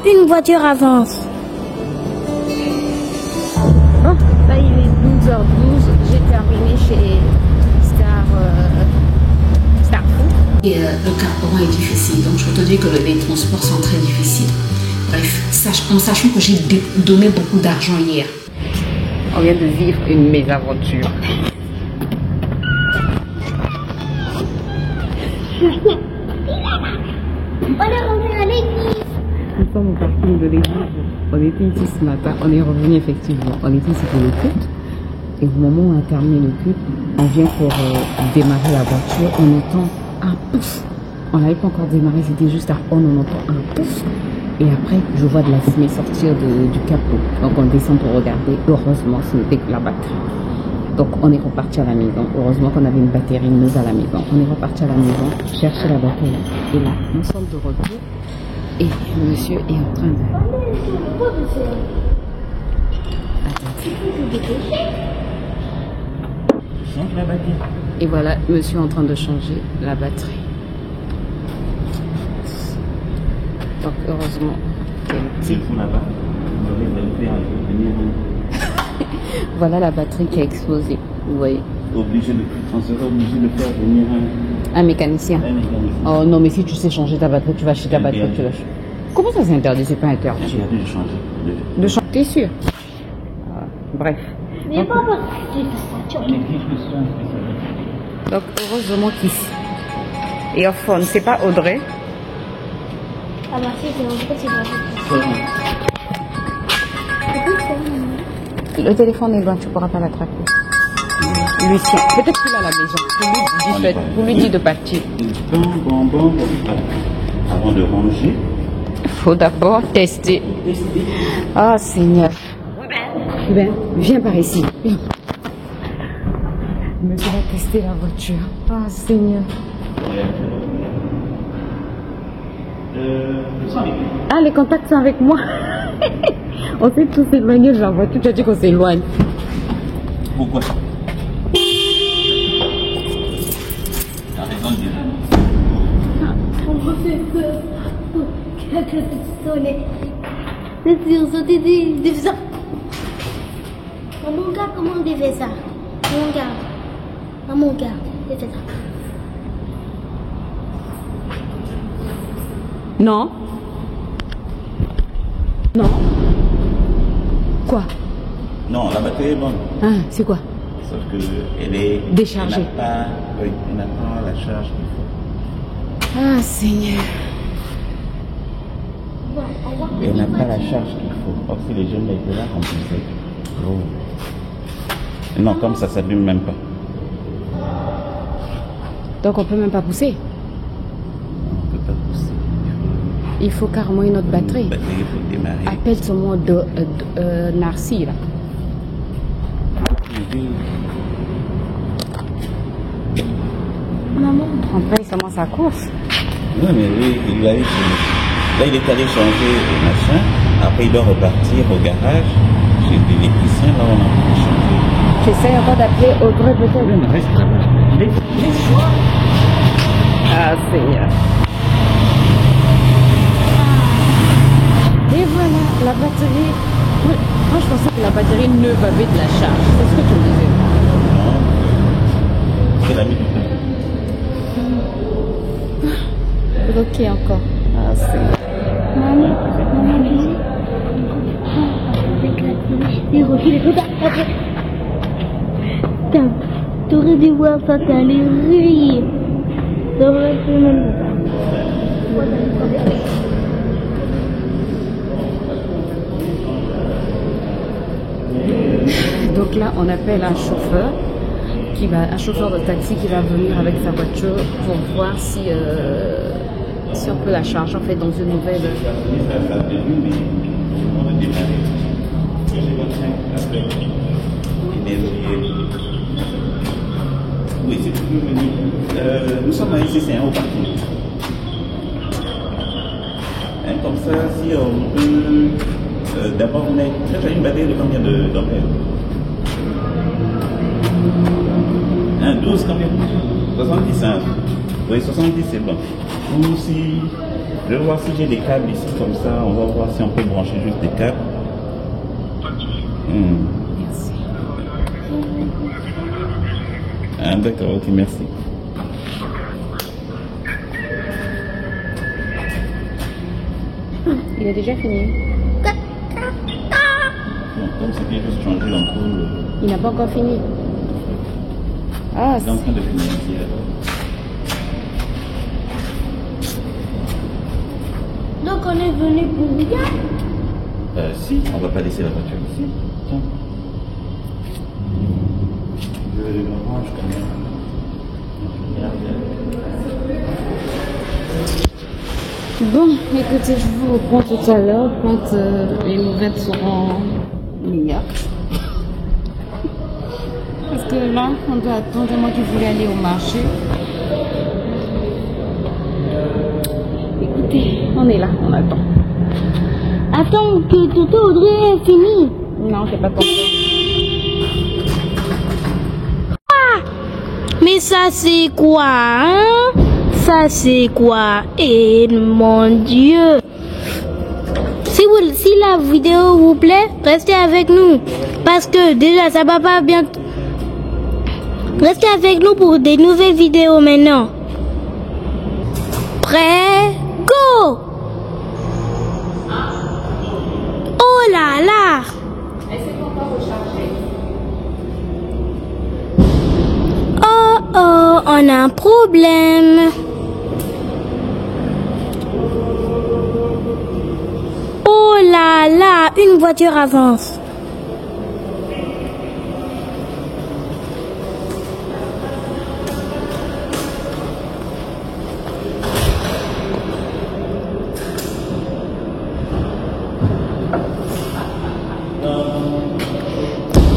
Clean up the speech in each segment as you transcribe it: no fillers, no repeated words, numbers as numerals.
une voiture avance. Bon, là il est 12h12. J'ai terminé chez Starfood. Et le carburant est difficile, donc je peux te dire que les transports sont très difficiles. Bref, en sachant que j'ai donné beaucoup d'argent hier. On vient de vivre une mésaventure. On est revenu à l'église. Nous sommes au parking de l'église. On était ici ce matin. On est revenu effectivement. On était ici pour le culte. Et au moment où on a terminé le culte, on vient pour démarrer la voiture. On entend un pouf. On n'avait pas encore démarré, c'était juste à on entend un pouf. Et après, je vois de la fumée sortir du capot. Donc on descend pour regarder. Heureusement, ce n'était que la batterie. Donc on est reparti à la maison. Heureusement qu'on avait une batterie neuve à la maison. On est reparti à la maison, chercher la batterie. Et là, nous sommes de retour. Et monsieur est en train de... Attendez. Et voilà, monsieur est en train de changer la batterie. Donc heureusement voilà la batterie qui a explosé, vous voyez. On serait obligé de faire venir un mécanicien. Oh non, mais si tu sais changer ta batterie, tu vas acheter ta batterie, tu l'achètes. Comment ça c'est interdit? C'est pas interdit. Interdit de changer. De changer, t'es sûr? Bref. Mais pas donc heureusement qu'ici. Et au fond, c'est pas Audrey. Ah bah si, c'est pas. Le téléphone est loin, tu pourras pas l'attraper. Lucien, peut-être qu'il est à la maison. Vous lui dites de partir. Bon. Avant de ranger. Faut d'abord tester. Ah Seigneur. Ben, viens par ici. Viens. Monsieur va tester la voiture. Ah Seigneur. Ah, les contacts sont avec moi. On s'est tous éloignés de la voiture. Tu as dit qu'on s'éloigne. Pourquoi? T'as raison de dire. On me fait peur. Quelqu'un s'est sonné. C'est sûr, c'est ça. Mon gars, comment on fait ça? Mon gars. Mon gars, c'est ça. Non. Non. Quoi? Non, la batterie est bonne. Ah, c'est quoi? Sauf qu'elle est déchargée. Elle n'a pas la charge qu'il faut. Ah, Seigneur. Elle n'a pas la charge qu'il faut. Or, si les jeunes étaient là, on faisait. Oh. Non, comme ça ne s'allume même pas. Donc, on peut même pas pousser? On ne peut pas pousser. Il faut carrément une autre batterie. Il faut démarrer. Appelle ce mot de Narcy, là. Maman. Après, il commence sa course. Oui, mais lui, là, il est allé changer le machin. Après, il doit repartir au garage. Chez l'électricien, là, on a pu changer. J'essaie encore d'appeler Audrey, peut-être. Oui, mais reste là-bas. Ah, Seigneur. Et voilà, la batterie. Moi, je pensais que la batterie neuve avait de la charge. C'est ce que tu me disais. Non. C'est la minute. Bloqué encore. Ah, Seigneur. Maman. Il refile les t'aurais dû voir ça, t'allais rire. T'aurais fait même ça. Donc là, on appelle un chauffeur un chauffeur de taxi qui va venir avec sa voiture pour voir si on peut la charger en fait dans une nouvelle. Oui, c'est tout venu. Nous sommes ici, c'est un haut parking. Comme ça, si on peut d'abord mettre. J'ai une batterie de combien d'ampères? 12 combien? 70, hein? Oui, 70 c'est bon. Ou si Je vais voir si j'ai des câbles ici comme ça. On va voir si on peut brancher juste des câbles. Merci. Ah, d'accord, ok, merci. Il a déjà fini. Donc, comme c'était juste changer l'ampoule. Il n'a pas encore fini. Ah, Il est en train de finir. Donc on est venu pour rien. Si, on va pas laisser la voiture ici. Tiens. Je le range quand même. bon, écoutez, je vous reprends tout à l'heure quand les nouvelles seront meilleures. Parce que là, on doit attendre. Moi qui voulais aller au marché. Écoutez, on est là, on attend. Attends que Toto Audrey ait fini. Non, c'est pas ton tour. Mais ça c'est quoi, hein? Ça c'est quoi? Eh mon Dieu! Si la vidéo vous plaît, restez avec nous. Parce que déjà ça va pas bien. Restez avec nous pour des nouvelles vidéos maintenant. Prêt? Go! Oh là là! Oh, on a un problème. Oh là là, une voiture avance.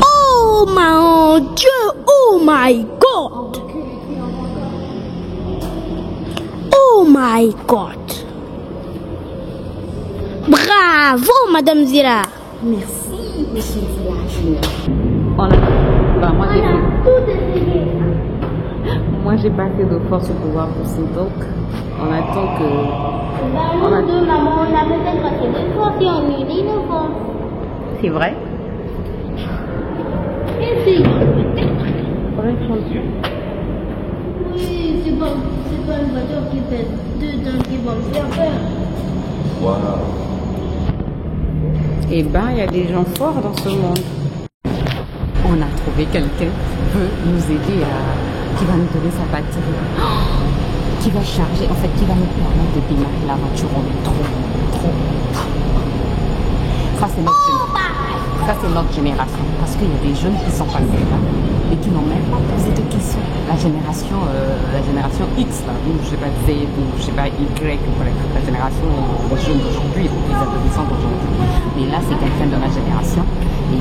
Oh mon Dieu, oh my God. Oh my God. Bravo, Madame Zira. Merci, monsieur le village. On a... Bah, moi, j'ai pas assez de force pour pouvoir pousser, donc on attend que... Nous deux, maman, on a peut-être assez de force et on unit nos forces. C'est vrai? Et si? Oui, c'est pas une voiture qui fait 2 tonnes qui va me faire peur. Voilà. Eh ben, il y a des gens forts dans ce monde. On a trouvé quelqu'un qui veut nous aider qui va nous donner sa batterie, qui va charger, en fait, qui va nous permettre de démarrer la voiture. On est trop. Ça, c'est notre génération. Parce qu'il y a des jeunes qui sont passés là et qui n'ont même pas posé de questions. La génération X, là, ou je sais pas Z, ou je sais pas Y, la génération des jeunes d'aujourd'hui, des adolescents d'aujourd'hui. Mais là, c'est quelqu'un de ma génération. Et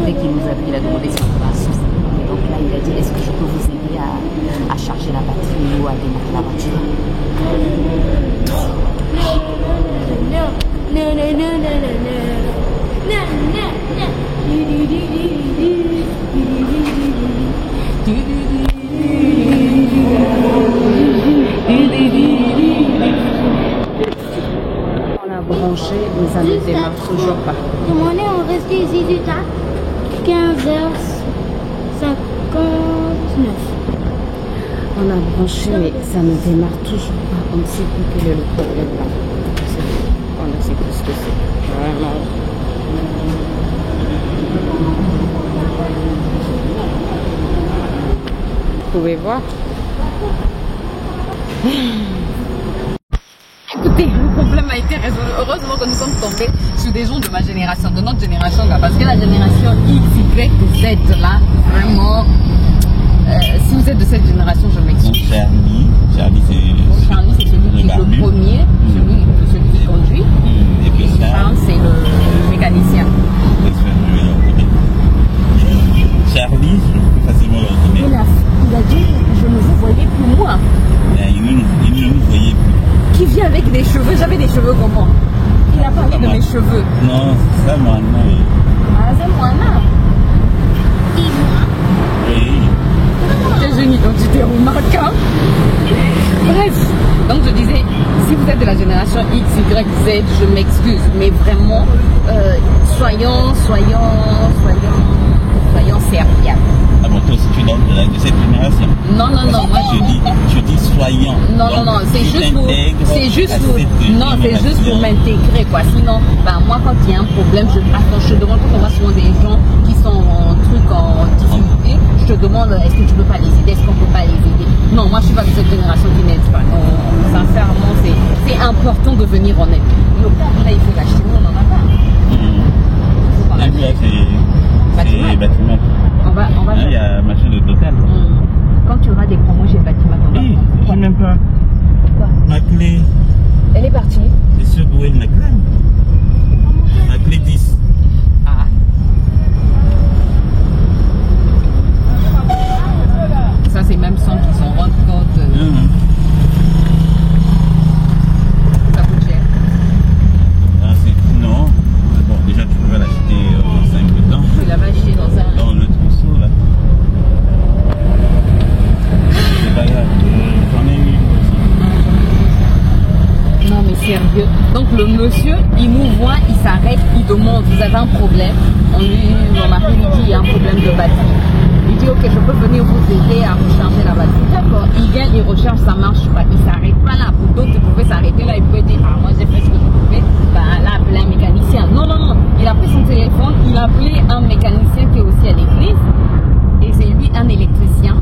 dès qu'il nous a vu, il a demandé si on pouvait un souci. Et donc là, il a dit, est-ce que je peux vous aider à charger la batterie ou à démarrer la voiture? On a branché, mais ça ne démarre toujours pas. On est resté ici du temps 15h59. On a branché, mais ça ne démarre toujours pas. On ne sait plus quel est le problème là. On ne sait plus ce que c'est. Vraiment. Vous pouvez voir. Écoutez, le problème a été résolu. Heureusement que nous sommes tombés sur des gens de ma génération, de notre génération là, parce que la génération X, Y, Z là, vraiment, si vous êtes de cette génération, je m'excuse. Charlie, Charlie, c'est celui qui est le premier, celui qui conduit. Et puis Charles, c'est le mécanicien. Charlie, je peux facilement le reconnaître. Il a dit, je ne vous voyais plus moi. Il ne nous voyait plus. Qui vient avec des cheveux, j'avais des cheveux comme moi. Il a parlé de mes cheveux. Non, c'est ça, moi, non. Ah, c'est moi, là. Oui. J'ai une identité remarquable. Bref. fait, je m'excuse, mais vraiment, soyons serviables. Ah bon, toi aussi tu es de cette génération. Non, moi je dis soyons. Non, c'est juste pour m'intégrer, quoi. Sinon, moi quand il y a un problème, je demande quand on voit souvent des gens qui sont en difficulté, je te demande est-ce que tu peux pas les aider, est-ce qu'on peut pas les aider. Non, moi je suis pas de cette génération qui n'aide pas. Non, sincèrement, c'est important de venir en aide. Le pain, là, il faut l'acheter, nous on en a pas. C'est bâtiment. On va il y a machin de Total. Quand tu auras des promos chez Bâtiment, on va oui, je sais même pas. Quoi? Ma clé. Elle est partie. C'est sûr que elle McLaren. Ma clé 10. Ah. Ça, c'est même sans qu'ils s'en rendent compte. Ça coûte cher. Non. Bon, déjà, tu pouvais l'acheter en 5 temps. Tu l'avais acheté dans le trousseau, là. C'est pas grave. J'en ai eu aussi. Non, mais sérieux. Donc, le monsieur, il nous voit, il s'arrête, il demande, vous avez un problème. Mon mari lui dit, il y a un problème de batterie. Il dit, ok, je peux venir vous aider à recharger la batterie. D'accord. Il vient, il recharge, ça marche pas. Il s'arrête pas là. Pour d'autres, il pouvait s'arrêter là. Il pouvait dire, moi j'ai fait ce que je pouvais. Là, appeler un mécanicien. Non. Il a pris son téléphone, il a appelé un mécanicien qui est aussi à l'église. Et c'est lui, un électricien,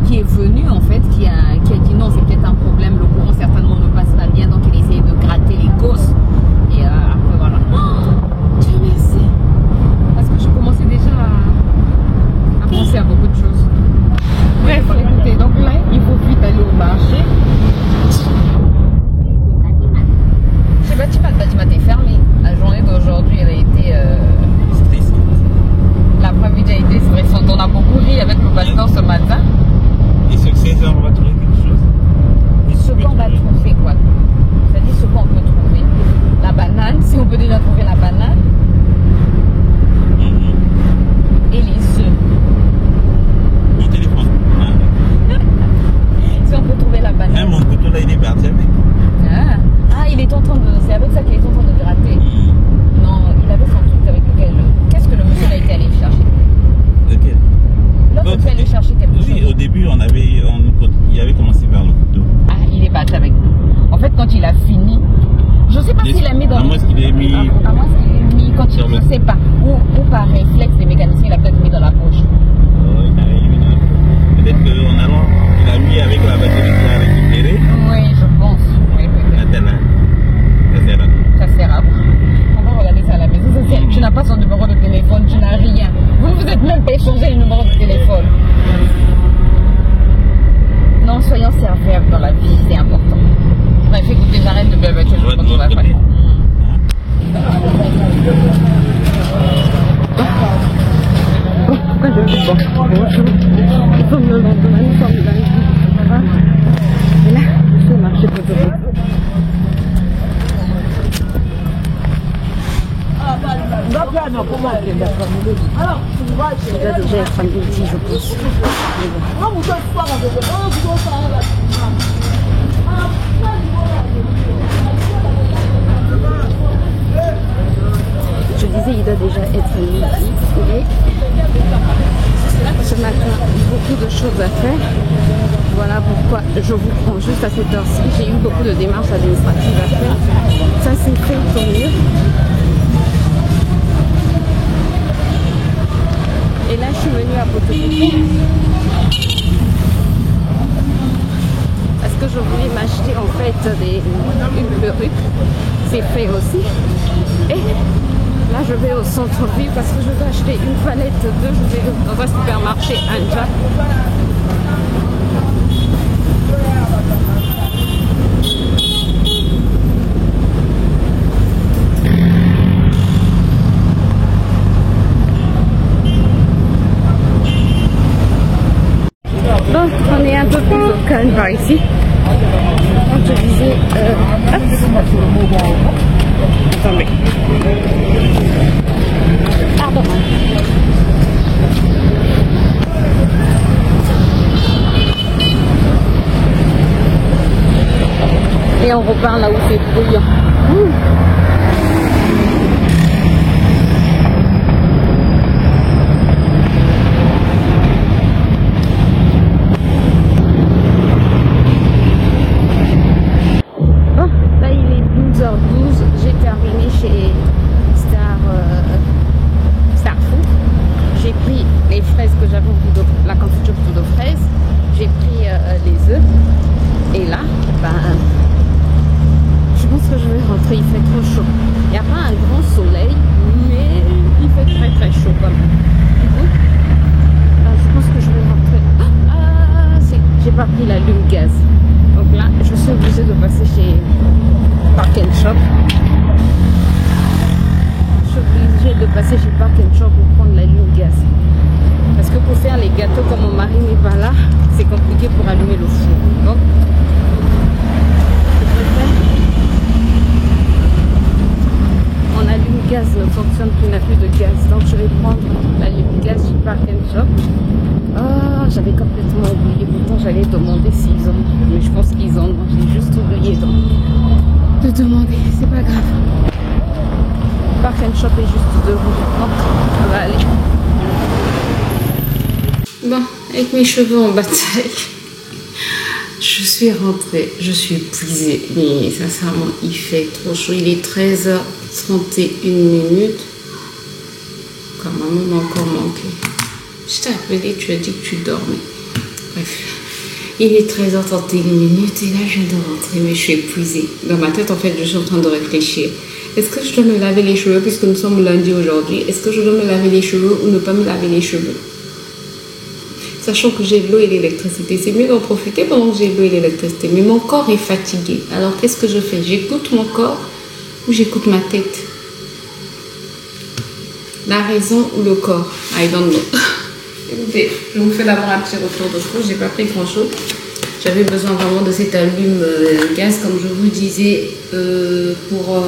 qui est venu en fait, qui a dit non, c'est peut-être un problème, le courant certainement ne passe pas bien, donc il essayait de gratter les causes. Et après voilà. Dieu merci. Parce que je commençais déjà à penser à beaucoup de choses. Bref, écoutez, donc là, il faut vite aller au marché. Chez Bâtiment est fermé. La journée d'aujourd'hui, elle a été stressante. L'après-midi a été stressante. On a beaucoup ri avec le pasteur ce matin. Et sur 16 heures, on va trouver quelque chose. Ce qu'on va trouver quoi? C'est-à-dire ce qu'on peut trouver. La banane, si on peut déjà trouver la banane. Et les œufs. Mon téléphone. Si on peut trouver la banane. Mon couteau là, il est parti avec. Il est en train de. C'est avec ça qu'il est en train de gratter. Non, il avait son truc avec lequel. Qu'est-ce que le monsieur a été allé chercher? Lequel? L'autre est allé chercher quelque chose. Oui, au début, il avait commencé par le couteau. Il est parti avec nous. En fait, quand il a fini, je ne sais pas s'il a mis dans. À moins qu'il ait mis. À moins qu'il ait mis quand il. Je ne sais pas. Ou par réflexe, les mécaniciens, il a peut-être mis dans la poche. Peut-être qu'en allant, il a mis avec la batterie qu'il a récupérée. Oui, je pense. Oui, ça sert à quoi? On va regarder ça à la maison. Tu n'as pas son numéro de téléphone, tu n'as rien. Vous ne vous êtes même pas échangé le numéro de téléphone. Non, soyons serviables dans la vie, c'est important. Bref, écoutez, j'arrête de bébé, je pense qu'on va pas. Pourquoi je dis bon? Bonjour. Nous sommes le lendemain, nous sommes lundi. Ça va? Et là, je suis au marché pour te voir. Il doit déjà être un petit, je pense. Je disais, il doit déjà être midi. Et ce matin, beaucoup de choses à faire. Voilà pourquoi je vous prends juste à cette heure-ci. J'ai eu beaucoup de démarches administratives à faire. Ça s'est fait, tant mieux. Et là, je suis venue à Potocolo parce que je voulais m'acheter en fait une perruque. C'est fait aussi. Et là, je vais au centre-ville parce que je veux acheter une palette d'œufs. Je vais dans un supermarché Anja. Donc, on est un peu plus au calme par ici. Quand je disais... Attendez. Pardon. Et on repart là où c'est bruyant. les fraises que j'avais envie de, la confiture de fraises. J'ai pris les œufs. Et là, ben, je pense que je vais rentrer. Il fait trop chaud. Il n'y a pas un grand soleil, mais il fait très très chaud quand même. Du coup, ben, je pense que je vais rentrer. J'ai pas pris l'allume-gaz. Donc là, je suis obligée de passer chez Park & Shop. Je suis obligée de passer chez Park & Shop pour prendre l'allume-gaz. Parce que pour faire les gâteaux, comme mon mari n'est pas là, c'est compliqué pour allumer le four. Donc, je préfère. Mon allume-gaz ne fonctionne plus, n'a plus de gaz. Donc, je vais prendre l'allume-gaz chez Park & Shop. Ah, j'avais complètement oublié. Pourtant, j'allais demander s'ils ont. Mais je pense qu'ils ont. J'ai juste oublié de demander. C'est pas grave. Park & Shop est juste devant. Donc, ça va aller. Bon, avec mes cheveux en bataille, je suis rentrée. Je suis épuisée. Mais sincèrement, il fait trop chaud. Il est 13h31. Quand maman m'a encore manqué. Je t'ai appelé, tu as dit que tu dormais. Bref, il est 13h31 et là je viens de rentrer, mais je suis épuisée. Dans ma tête, en fait, je suis en train de réfléchir. Est-ce que je dois me laver les cheveux puisque nous sommes lundi aujourd'hui? Est-ce que je dois me laver les cheveux ou ne pas me laver les cheveux? Sachant que j'ai de l'eau et l'électricité, c'est mieux d'en profiter pendant que j'ai de l'eau et l'électricité. Mais mon corps est fatigué. Alors qu'est-ce que je fais? J'écoute mon corps ou j'écoute ma tête? La raison ou le corps? I don't know. Écoutez, je vous fais d'abord un petit retour de course. J'ai pas pris grand chose. J'avais besoin vraiment de cet allume gaz, comme je vous disais, pour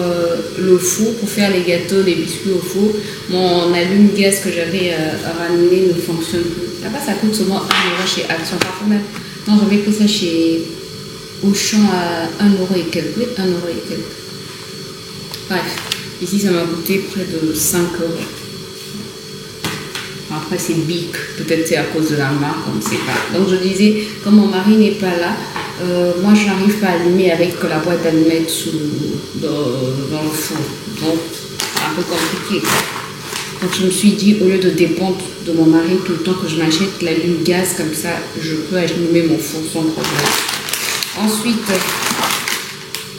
le four, pour faire les gâteaux, les biscuits au four. Mon allume gaz que j'avais ramené ne fonctionne plus. Là-bas, ça coûte seulement 1 € chez Action. Parfois même, non, j'avais pris ça chez Auchan à 1 € et quelques. Oui, 1 € et quelques. Bref, ici, ça m'a coûté près de 5 €. Après, c'est Bic. Peut-être c'est à cause de la marque, on ne sait pas. Donc, je disais, comme mon mari n'est pas là, moi, je n'arrive pas à allumer avec la boîte d'allumettes dans le four. Donc, c'est un peu compliqué. Donc, je me suis dit, au lieu de dépendre de mon mari tout le temps que je m'achète l'allume-gaz, comme ça, je peux allumer mon four sans problème. Ensuite,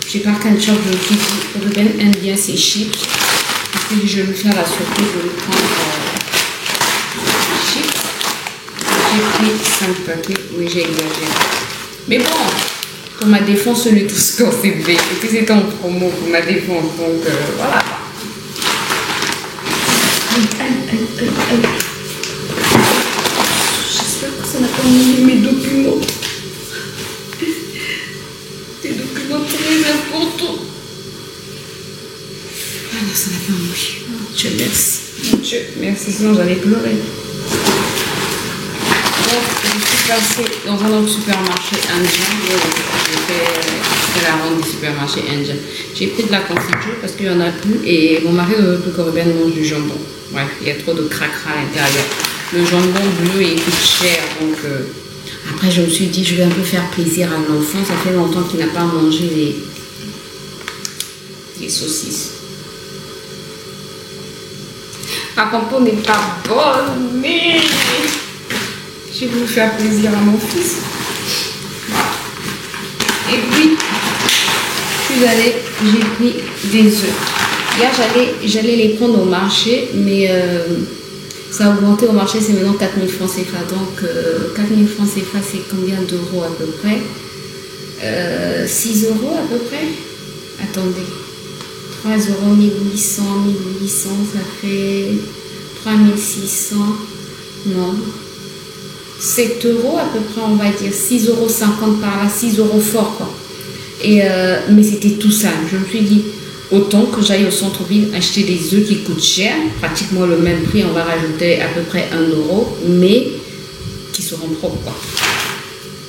chez Park & Shop, je me suis dit, Ruben aime bien ses chips. Et puis, je vais lui faire la surprise de lui prendre... J'ai pris 5 paquets, oui j'ai exagéré. Mais bon, pour ma défense, on est tous conservés. Et puis c'était en promo pour ma défense, donc voilà. J'espère que ça n'a pas mis mes documents. Des documents très importants. Ah non, ça n'a pas mis. Oh, Dieu merci. Mon Dieu, merci, sinon j'allais pleurer. Je suis passée dans un autre supermarché indien. J'ai fait la ronde du supermarché indien. J'ai pris de la confiture parce qu'il n'y en a plus et mon mari ne veut plus que Ruben mange du jambon. Bref, il y a trop de cracra à l'intérieur. Le jambon bleu il coûte cher. Donc après, je me suis dit, je vais un peu faire plaisir à l'enfant. Ça fait longtemps qu'il n'a pas mangé les saucisses. La compo n'est pas bonne, mais... j'ai voulu faire plaisir à mon fils. Et puis, je suis allée, j'ai pris des œufs. Hier, j'allais les prendre au marché, mais ça a augmenté au marché, c'est maintenant 4 000 francs CFA. Donc, 4 000 francs CFA, c'est combien d'euros à peu près 6 € à peu près. Attendez. 3 €, 1800, ça fait 3600. Non. 7 € à peu près, on va dire 6,50 € par là, 6 € fort quoi. Et mais c'était tout ça. Je me suis dit, autant que j'aille au centre-ville acheter des œufs qui coûtent cher, pratiquement le même prix, on va rajouter à peu près 1 €, mais qui seront propres quoi.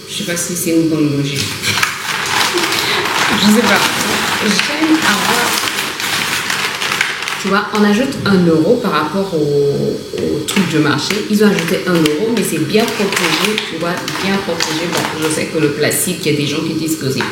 Je sais pas si c'est une bonne logique. Je sais pas. J'aime avoir... Tu vois, on ajoute 1 € par rapport au truc de marché. Ils ont ajouté 1 €, mais c'est bien protégé, tu vois, bien protégé. Bon, je sais que le plastique, il y a des gens qui disent que c'est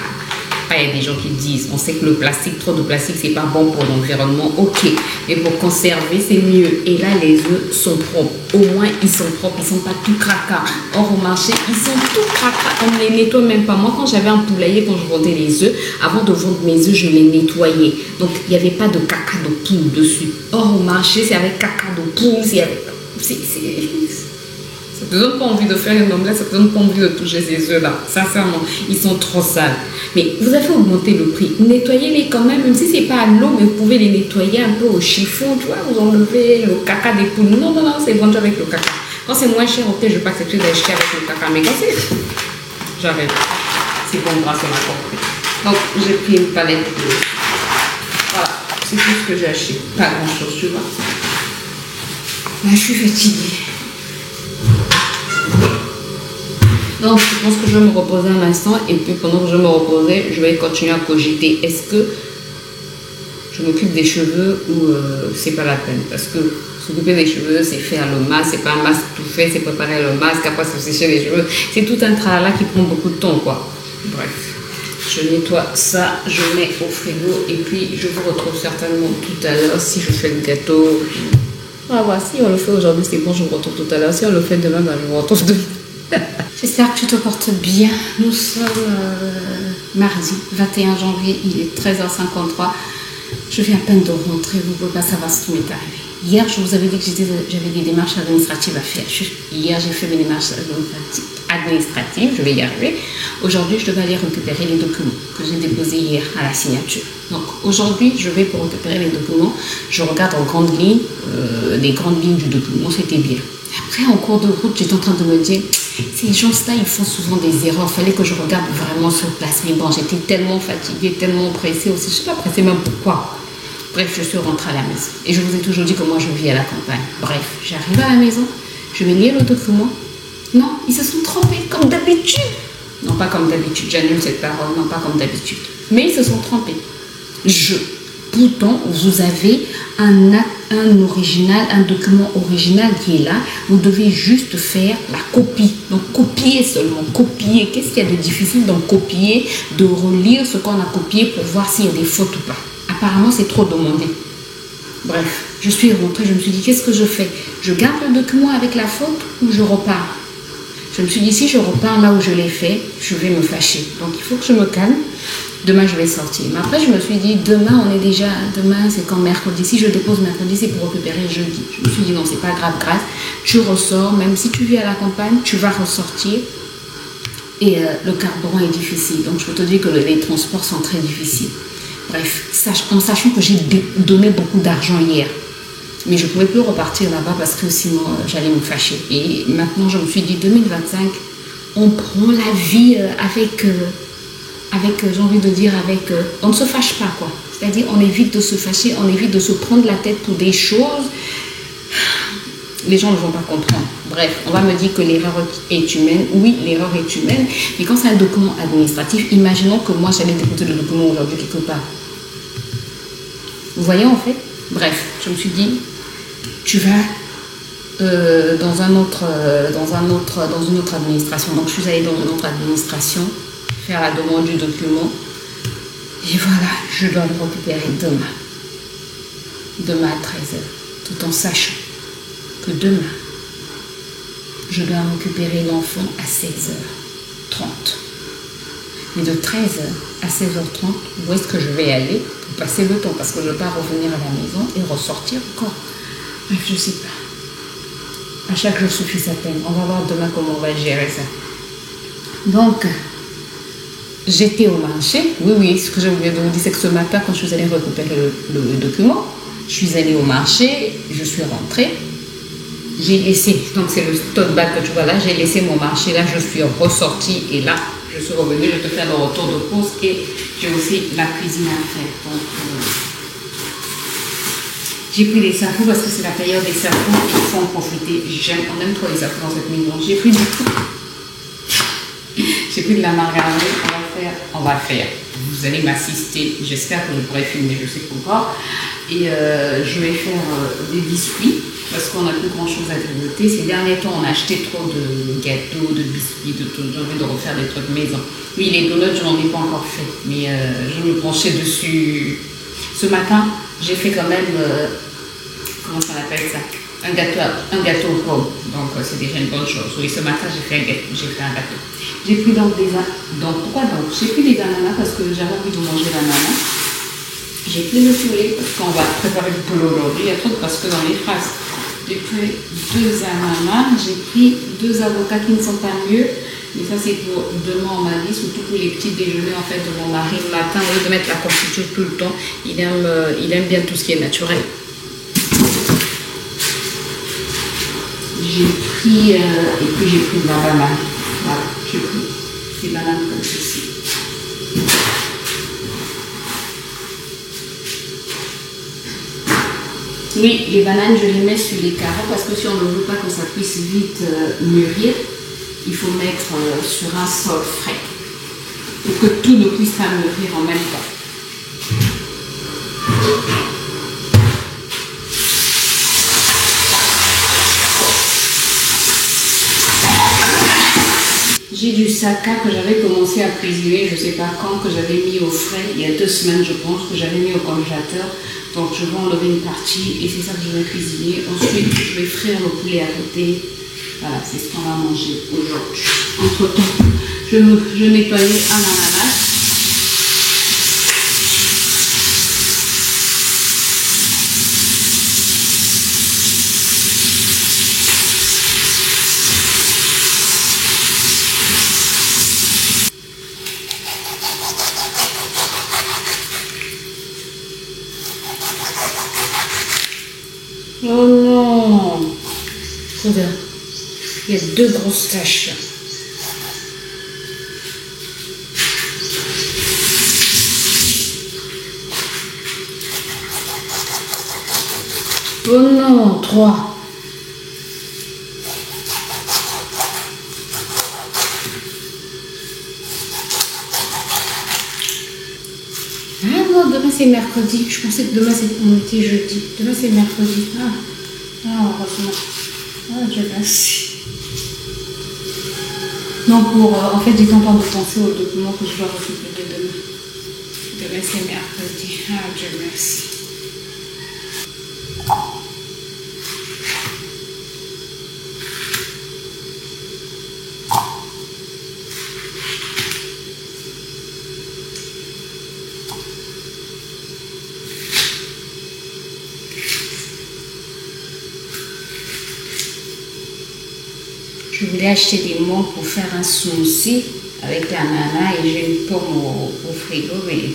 Après, il y a des gens qui disent, on sait que le plastique, trop de plastique, c'est pas bon pour l'environnement. Ok, mais pour conserver, c'est mieux. Et là, les œufs sont propres. Au moins, ils sont propres, ils sont pas tout cracas. Or, au marché, ils sont tout cracas. On ne les nettoie même pas. Moi, quand j'avais un poulailler, quand je vendais les œufs, avant de vendre mes œufs, je les nettoyais. Donc, il n'y avait pas de caca de poule dessus. Or, au marché, c'est avec caca de poule, c'est avec... Ça te donne pas envie de faire une omelette, ça te donne pas envie de toucher ces œufs-là. Sincèrement, ils sont trop sales. Mais vous avez augmenté le prix. Nettoyez-les quand même si c'est pas à l'eau, mais vous pouvez les nettoyer un peu au chiffon, tu vois, vous enlevez le caca des poules. Non, non, non, c'est vendu avec le caca. Quand c'est moins cher, ok, je ne vais pas accepter d'acheter avec le caca, mais quand c'est... J'arrête. C'est bon, grâce à ma compris. Donc, j'ai pris une palette de... Voilà, c'est tout ce que j'ai acheté. Pas grand-chose, tu vois. Là, je suis fatiguée. Donc, je pense que je vais me reposer un instant et puis pendant que je me reposer, je vais continuer à cogiter. Est-ce que je m'occupe des cheveux ou c'est pas la peine? Parce que s'occuper des cheveux, c'est faire le masque, c'est pas un masque tout fait, c'est préparer le masque, après se sécher les cheveux. C'est tout un tralala qui prend beaucoup de temps, quoi. Bref, je nettoie ça, je mets au frigo et puis je vous retrouve certainement tout à l'heure si je fais le gâteau. Ah, voilà, si on le fait aujourd'hui, c'est bon, je vous retrouve tout à l'heure. Si on le fait demain, ben, je vous retrouve demain. J'espère que tu te portes bien. Nous sommes mardi 21 janvier, il est 13h53. Je viens à peine de rentrer, vous ne pouvez pas savoir ce qui m'est arrivé. Hier, je vous avais dit que j'avais des démarches administratives à faire. Hier, j'ai fait mes démarches administratives, je vais y arriver. Aujourd'hui, je devais aller récupérer les documents que j'ai déposés hier à la signature. Donc aujourd'hui, je vais pour récupérer les documents. Je regarde en grande ligne, les grandes lignes du document, c'était bien. Après, en cours de route, j'étais en train de me dire, ces gens-là, ils font souvent des erreurs. Il fallait que je regarde vraiment sur place. Mais bon, j'étais tellement fatiguée, tellement pressée aussi. Je ne suis pas pressée même pourquoi. Bref, je suis rentrée à la maison. Et je vous ai toujours dit que moi, je vis à la campagne. Bref, j'arrive à la maison, je vais lire le document. Non, ils se sont trompés, comme d'habitude. Non, pas comme d'habitude, j'annule cette parole, non, pas comme d'habitude. Mais ils se sont trompés. Pourtant, vous avez un original, un document original qui est là. Vous devez juste faire la copie. Donc, copier seulement. Copier. Qu'est-ce qu'il y a de difficile dans copier, de relire ce qu'on a copié pour voir s'il y a des fautes ou pas. Apparemment, c'est trop demandé. Bref, je suis rentrée, je me suis dit, qu'est-ce que je fais? Je garde le document avec la faute ou je repars? Je me suis dit, si je repars là où je l'ai fait, je vais me fâcher. Donc, il faut que je me calme. Demain, je vais sortir. Mais après, je me suis dit, demain, demain, c'est quand mercredi. Si je dépose mercredi, c'est pour récupérer jeudi. Je me suis dit, non, c'est pas grave, grâce. Tu ressors, même si tu vis à la campagne, tu vas ressortir. Et le carburant est difficile. Donc, je peux te dire que les transports sont très difficiles. Bref, en sachant que j'ai donné beaucoup d'argent hier. Mais je ne pouvais plus repartir là-bas parce que sinon, j'allais me fâcher. Et maintenant, je me suis dit, 2025, on prend la vie avec j'ai envie de dire, on ne se fâche pas, quoi. C'est-à-dire, on évite de se fâcher, on évite de se prendre la tête pour des choses. Les gens ne vont pas comprendre. Bref, on va me dire que l'erreur est humaine. Oui, l'erreur est humaine. Mais quand c'est un document administratif, imaginons que moi, j'allais déposer le document aujourd'hui quelque part. Vous voyez, en fait? Bref, je me suis dit, tu vas dans une autre administration. Donc, je suis allée dans une autre administration faire la demande du document et voilà, je dois le récupérer demain à 13h, tout en sachant que demain je dois récupérer l'enfant à 16h30, mais de 13h à 16h30, où est-ce que je vais aller pour passer le temps, parce que je ne vais pas revenir à la maison et ressortir encore. Bref, je ne sais pas, à chaque jour suffit sa peine. On va voir demain comment on va gérer ça. Donc j'étais au marché. Oui, ce que j'ai oublié de vous dire, c'est que ce matin, quand je suis allée récupérer le document, je suis allée au marché, je suis rentrée, j'ai laissé, donc c'est le tote bag que tu vois là, j'ai laissé mon marché là, je suis ressortie et là, je suis revenue, je te fais le retour de course et j'ai aussi la cuisine à faire. Donc, j'ai pris des sapins parce que c'est la période des sapins, il faut en profiter. On aime trop les sapins dans cette maison. J'ai pris de la margarine, on va faire. Vous allez m'assister, j'espère que je pourrai filmer, je sais pas encore. Et je vais faire des biscuits. parce qu'on n'a plus grand chose à grignoter. Ces derniers temps, on a acheté trop de gâteaux, de biscuits, de tout. J'ai envie de refaire des trucs maison. Oui, les donuts, je n'en ai pas encore fait, mais je me penchais dessus. Ce matin, j'ai fait quand même, comment ça appelle ça, un gâteau aux pommes. Donc, c'est déjà une bonne chose. Oui, ce matin, j'ai fait un gâteau. J'ai pris donc des ananas. Pourquoi donc? J'ai pris des ananas parce que j'avais envie de manger l'ananas. J'ai pris le poulet parce qu'on va préparer du poulet aujourd'hui. Il y a trop de parce que dans les phrases. J'ai pris 2 ananas. J'ai pris 2 avocats qui ne sont pas mieux. Mais ça, c'est pour demain en ma vie, surtout pour les petits déjeuners en fait, de mon mari le matin. Au lieu de mettre la confiture tout le temps, il aime bien tout ce qui est naturel. J'ai pris, et puis j'ai pris de la banane. Voilà, j'ai pris des bananes comme ceci. Oui, les bananes, je les mets sur les carreaux parce que si on ne veut pas que ça puisse vite mûrir, il faut mettre sur un sol frais pour que tout ne puisse pas mûrir en même temps. J'ai du saka que j'avais commencé à cuisiner, je ne sais pas quand, que j'avais mis au frais, il y a 2 semaines je pense, que j'avais mis au congélateur. Donc je vais enlever une partie et c'est ça que je vais cuisiner. Ensuite, je vais frire le poulet à côté. Voilà, c'est ce qu'on va manger aujourd'hui. Entre temps, je nettoyais un ananas. Oh non! Regarde, il y a 2 grosses taches. Oh non, 3. Ah non, demain c'est mercredi. Je pensais que demain on était jeudi. Demain c'est mercredi. Ah, heureusement. Ah, Dieu merci. Non, en fait, j'étais en train de penser aux documents que je dois récupérer demain. Demain c'est mercredi. Ah, Dieu merci. Je voulais acheter des mangues pour faire un smoothie avec l'ananas et j'ai une pomme au frigo, mais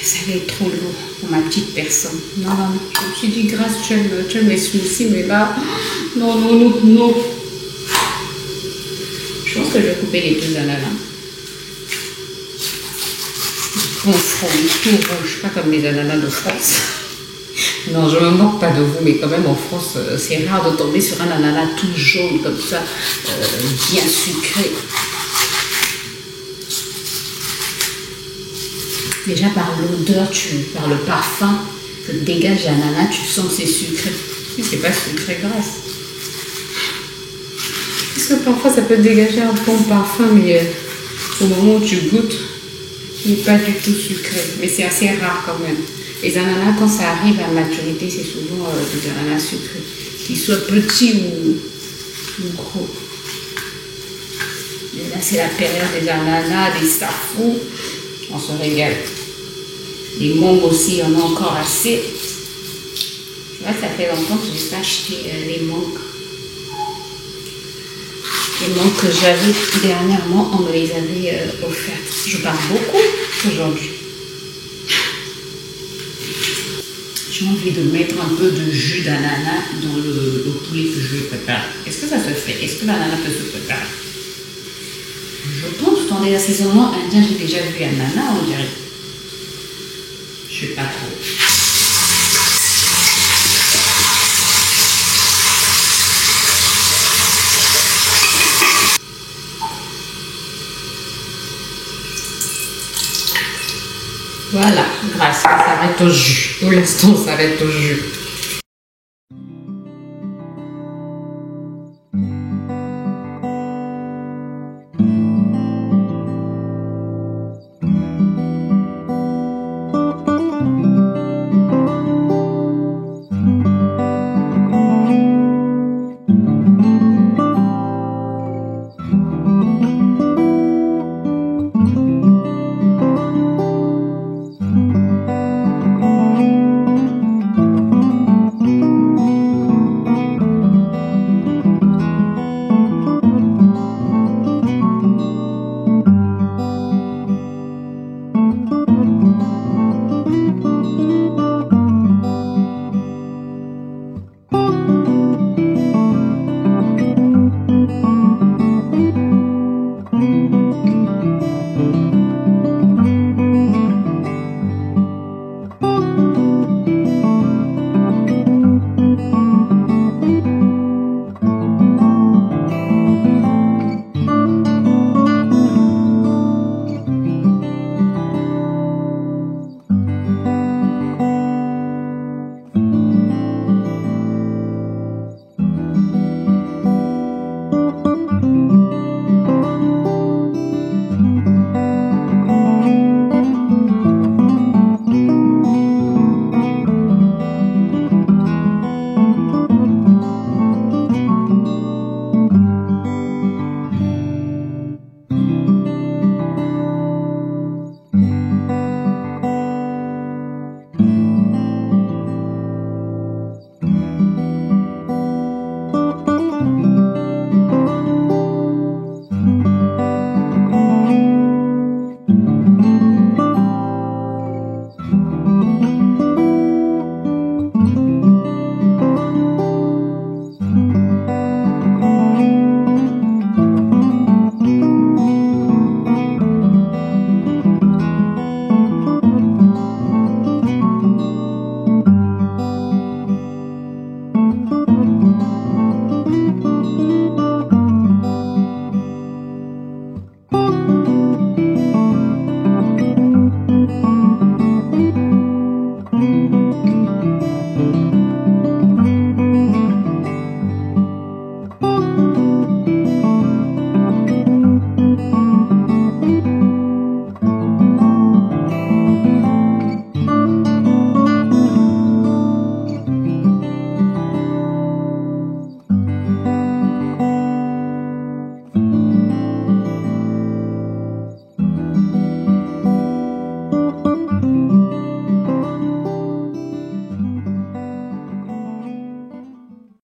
ça va être trop lourd pour ma petite personne. Non, non, non. Je me suis dit, grâce, tu aimes mes smoothies, mais là, non, non, non, non. Je pense que je vais couper les 2 ananas. Confond, tout rouge, pas comme les ananas de France. Non, je ne me moque pas de vous, mais quand même en France, c'est rare de tomber sur un ananas tout jaune comme ça, bien sucré. Déjà par l'odeur, par le parfum que dégage l'ananas, tu sens que c'est sucré. Mais c'est pas sucré grasse. Parce que parfois ça peut dégager un bon parfum, mais au moment où tu goûtes, il n'est pas du tout sucré. Mais c'est assez rare quand même. Les ananas, quand ça arrive à maturité, c'est souvent des ananas sucrés, qu'ils soient petits ou gros. Et là, c'est la période des ananas, des stafous. On se régale. Les mangues aussi, on en a encore assez. Tu vois, ça fait longtemps que je n'ai pas acheté les mangues. Les mangues que j'avais dernièrement, on me les avait offertes. Je parle beaucoup aujourd'hui. J'ai envie de mettre un peu de jus d'ananas dans le poulet que je vais préparer. Est-ce que ça se fait? Est-ce que l'ananas peut se préparer? Je pense dans les assaisonnements indiens, j'ai déjà vu ananas, on dirait. Je ne sais pas trop. Voilà, grâce, ça s'arrête au jus. Pour l'instant, ça s'arrête au jus.